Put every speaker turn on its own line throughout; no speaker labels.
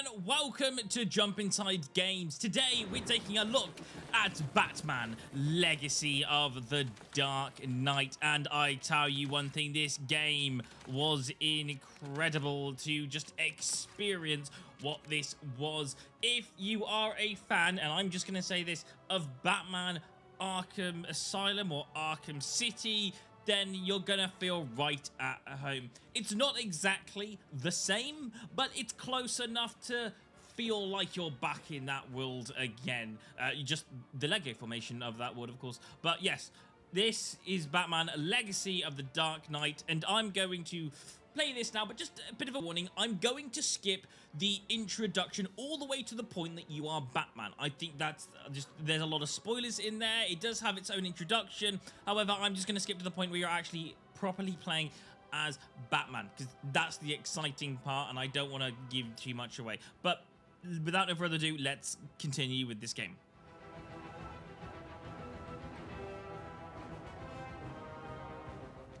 and welcome to Jump Inside Games. Today we're taking a look at Batman Legacy of the Dark Knight, and I tell you one thing, this game was incredible to just experience what this was. If you are a fan, and I'm just going to say this, of Batman Arkham Asylum or Arkham City, then you're gonna feel right at home. It's not exactly the same, but it's close enough to feel like you're back in that world again. Just the Lego formation of that world, of course. But yes, this is Batman Legacy of the Dark Knight, and I'm going to play this now, but just a bit of a warning, I'm going to skip the introduction all the way to the point that you are Batman. I think that's there's a lot of spoilers in there. It does have its own introduction. However, I'm just going to skip to the point where you're actually properly playing as Batman, because that's the exciting part, and I don't want to give too much away. But without no further ado, let's continue with this game.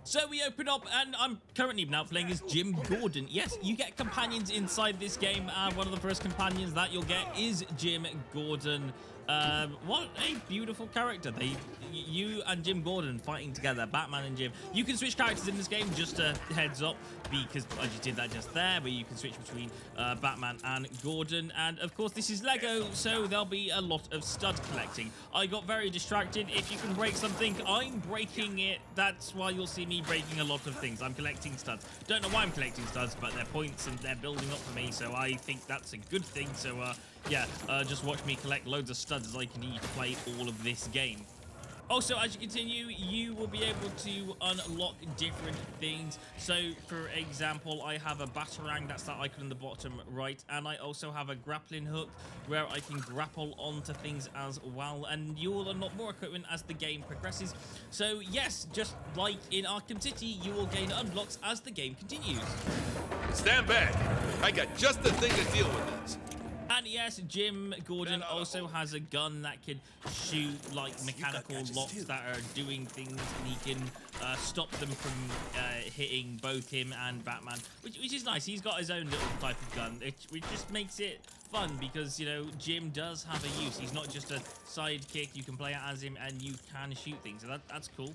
So we open up, and I'm currently now playing as Jim Gordon. Yes, you get companions inside this game, and one of the first companions that you'll get is Jim Gordon. What a beautiful character. You and Jim Gordon fighting together, Batman and Jim. You can switch characters in this game, just a heads up, because I just did that just there, but you can switch between Batman and Gordon. And of course, this is Lego, so there'll be a lot of stud collecting. I got very distracted. If you can break something, I'm breaking it. That's why you'll see me breaking a lot of things. I'm collecting studs. Don't know why I'm collecting studs, but they're points and they're building up for me, so I think that's a good thing. So yeah, just watch me collect loads of studs as I continue to play all of this game. Also, as you continue, you will be able to unlock different things. So, for example, I have a batarang, that's that icon in the bottom right, and I also have a grappling hook where I can grapple onto things as well, and you will unlock more equipment as the game progresses. So, yes, just like in Arkham City, you will gain unlocks as the game continues.
Stand back! I got just the thing to deal with this.
And yes, Jim Gordon also has a gun that can shoot like mechanical locks that are doing things, and he can stop them from hitting both him and Batman, which is nice. He's got his own little type of gun, which just makes it fun because, you know, Jim does have a use. He's not just a sidekick. You can play as him and you can shoot things, so that's cool.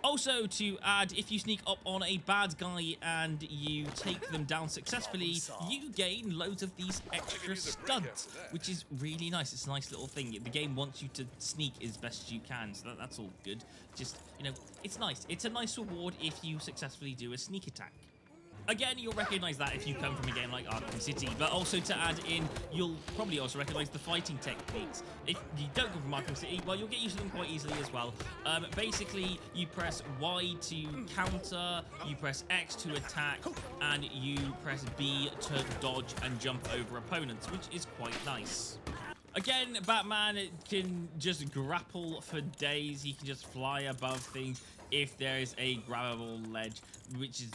Also, to add, if you sneak up on a bad guy and you take them down successfully, you gain loads of these extra studs, which is really nice. It's a nice little thing. The game wants you to sneak as best as you can, so that's all good. Just, you know, it's nice. It's a nice reward if you successfully do a sneak attack. Again, you'll recognize that if you come from a game like Arkham City, but also to add in, you'll probably also recognize the fighting techniques. If you don't come from Arkham City, well, you'll get used to them quite easily as well. Basically, you press Y to counter, you press X to attack, and you press B to dodge and jump over opponents, which is quite nice. Again, Batman can just grapple for days. He can just fly above things if there is a grabbable ledge, which is,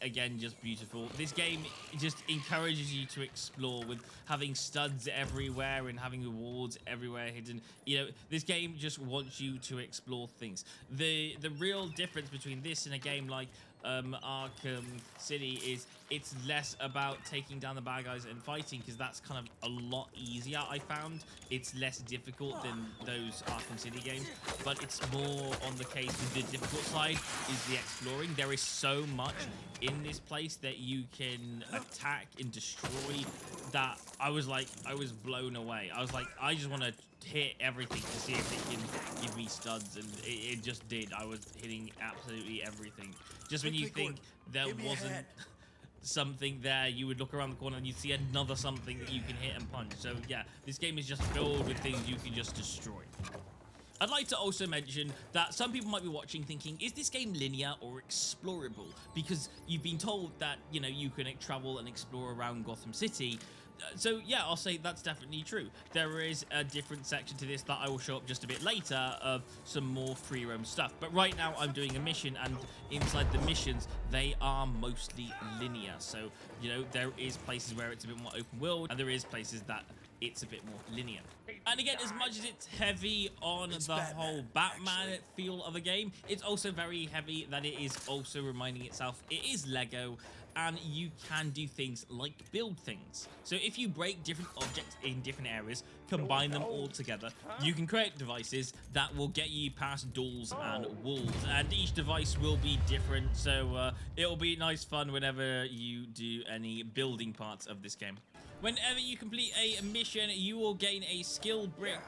again, just beautiful. This game just encourages you to explore with having studs everywhere and having rewards everywhere hidden. You know, this game just wants you to explore things. The real difference between this and a game like Arkham City is it's less about taking down the bad guys and fighting, because that's kind of a lot easier. I found it's less difficult than those Arkham City games, but it's more on the case with the difficult side is the exploring. There is so much in this place that you can attack and destroy that I was blown away. I was like, I just want to hit everything to see if it can give me studs, and it just did. I was hitting absolutely everything. Just when you think there wasn't something there, you would look around the corner and you'd see another something that you can hit and punch. So yeah, this game is just filled with things you can just destroy. I'd like to also mention that some people might be watching thinking, is this game linear or explorable? Because you've been told that, you know, you can travel and explore around Gotham City. So yeah, I'll say that's definitely true. There is a different section to this that I will show up just a bit later of some more free roam stuff. But right now I'm doing a mission, and inside the missions, they are mostly linear. So, you know, there is places where it's a bit more open world, and there is places that it's a bit more linear. And again, as much as it's heavy on the whole Batman feel of the game, it's also very heavy that it is also reminding itself it is Lego, and you can do things like build things. So if you break different objects in different areas, combine them all together, you can create devices that will get you past doors and walls, and each device will be different, so it'll be nice fun whenever you do any building parts of this game. Whenever you complete a mission, you will gain a skill brick,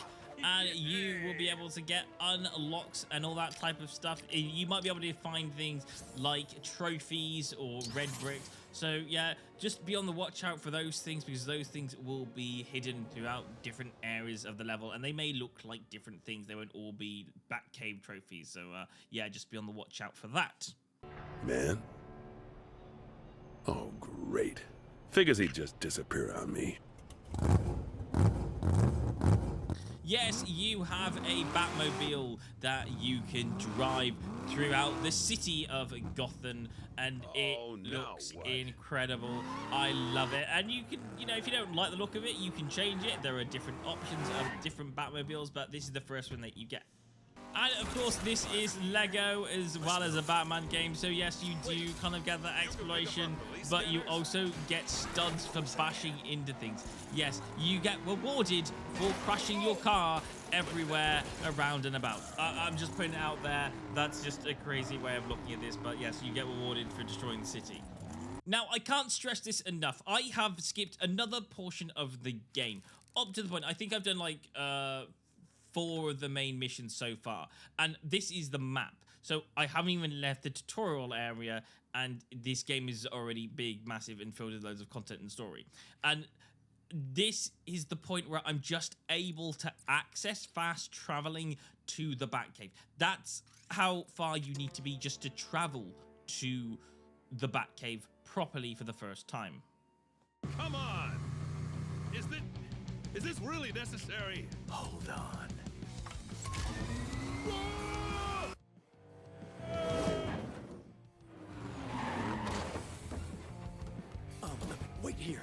and you will be able to get unlocks and all that type of stuff. You might be able to find things like trophies or red bricks. So yeah, just be on the watch out for those things, because those things will be hidden throughout different areas of the level, and they may look like different things. They won't all be Batcave trophies. So yeah, just be on the watch out for that.
Man? Oh, great. Figures he'd just disappear on me.
Yes, you have a Batmobile that you can drive throughout the city of Gotham, and it looks incredible. I love it. And you can, you know, if you don't like the look of it, you can change it. There are different options of different Batmobiles, but this is the first one that you get. And of course, this is Lego as well as a Batman game, so yes, you do kind of get that exploration, but you also get studs for bashing into things. Yes, you get rewarded for crashing your car everywhere around and about. I'm just putting it out there. That's just a crazy way of looking at this, but yes, you get rewarded for destroying the city. Now, I can't stress this enough. I have skipped another portion of the game, up to the point I think I've done like 4 of the main missions so far, and this is the map. So I haven't even left the tutorial area, and this game is already big, massive, and filled with loads of content and story. And this is the point where I'm just able to access fast traveling to the Batcave. That's how far you need to be just to travel to the Batcave properly for the first time.
Come on! Is this really necessary?
Hold on.
Wait here.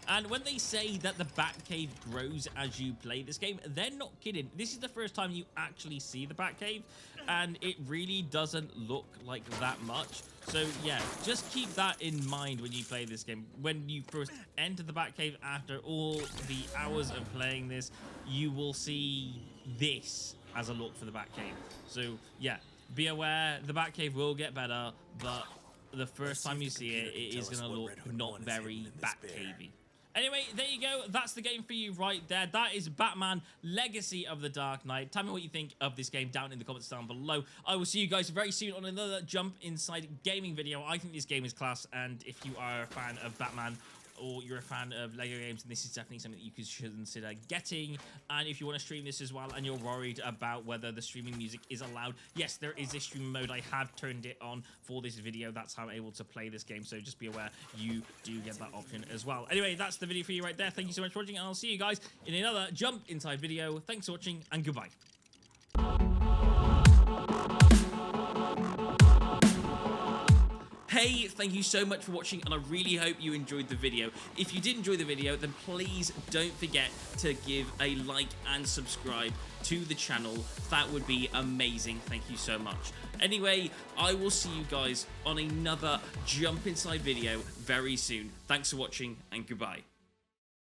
And when they say that the Batcave grows as you play this game, they're not kidding. This is the first time you actually see the Batcave, and it really doesn't look like that much. So yeah, just keep that in mind when you play this game. When you first enter the Batcave after all the hours of playing this, you will see this as a look for the Batcave. So yeah, be aware, the Batcave will get better, but the first time you see it, it is going to look not very Batcavey. Anyway, there you go. That's the game for you right there. That is Batman Legacy of the Dark Knight. Tell me what you think of this game down in the comments down below. I will see you guys very soon on another Jump Inside Gaming video. I think this game is class, and if you are a fan of Batman, or you're a fan of Lego games, and this is definitely something that you should consider getting. And if you want to stream this as well, and you're worried about whether the streaming music is allowed, yes, there is a stream mode. I have turned it on for this video. That's how I'm able to play this game, so just be aware you do get that option as well. Anyway, that's the video for you right there. Thank you so much for watching, and I'll see you guys in another Jump Inside video. Thanks for watching, and goodbye. Hey, thank you so much for watching, and I really hope you enjoyed the video. If you did enjoy the video, then please don't forget to give a like and subscribe to the channel. That would be amazing. Thank you so much. Anyway, I will see you guys on another Jump Inside video very soon. Thanks for watching, and goodbye.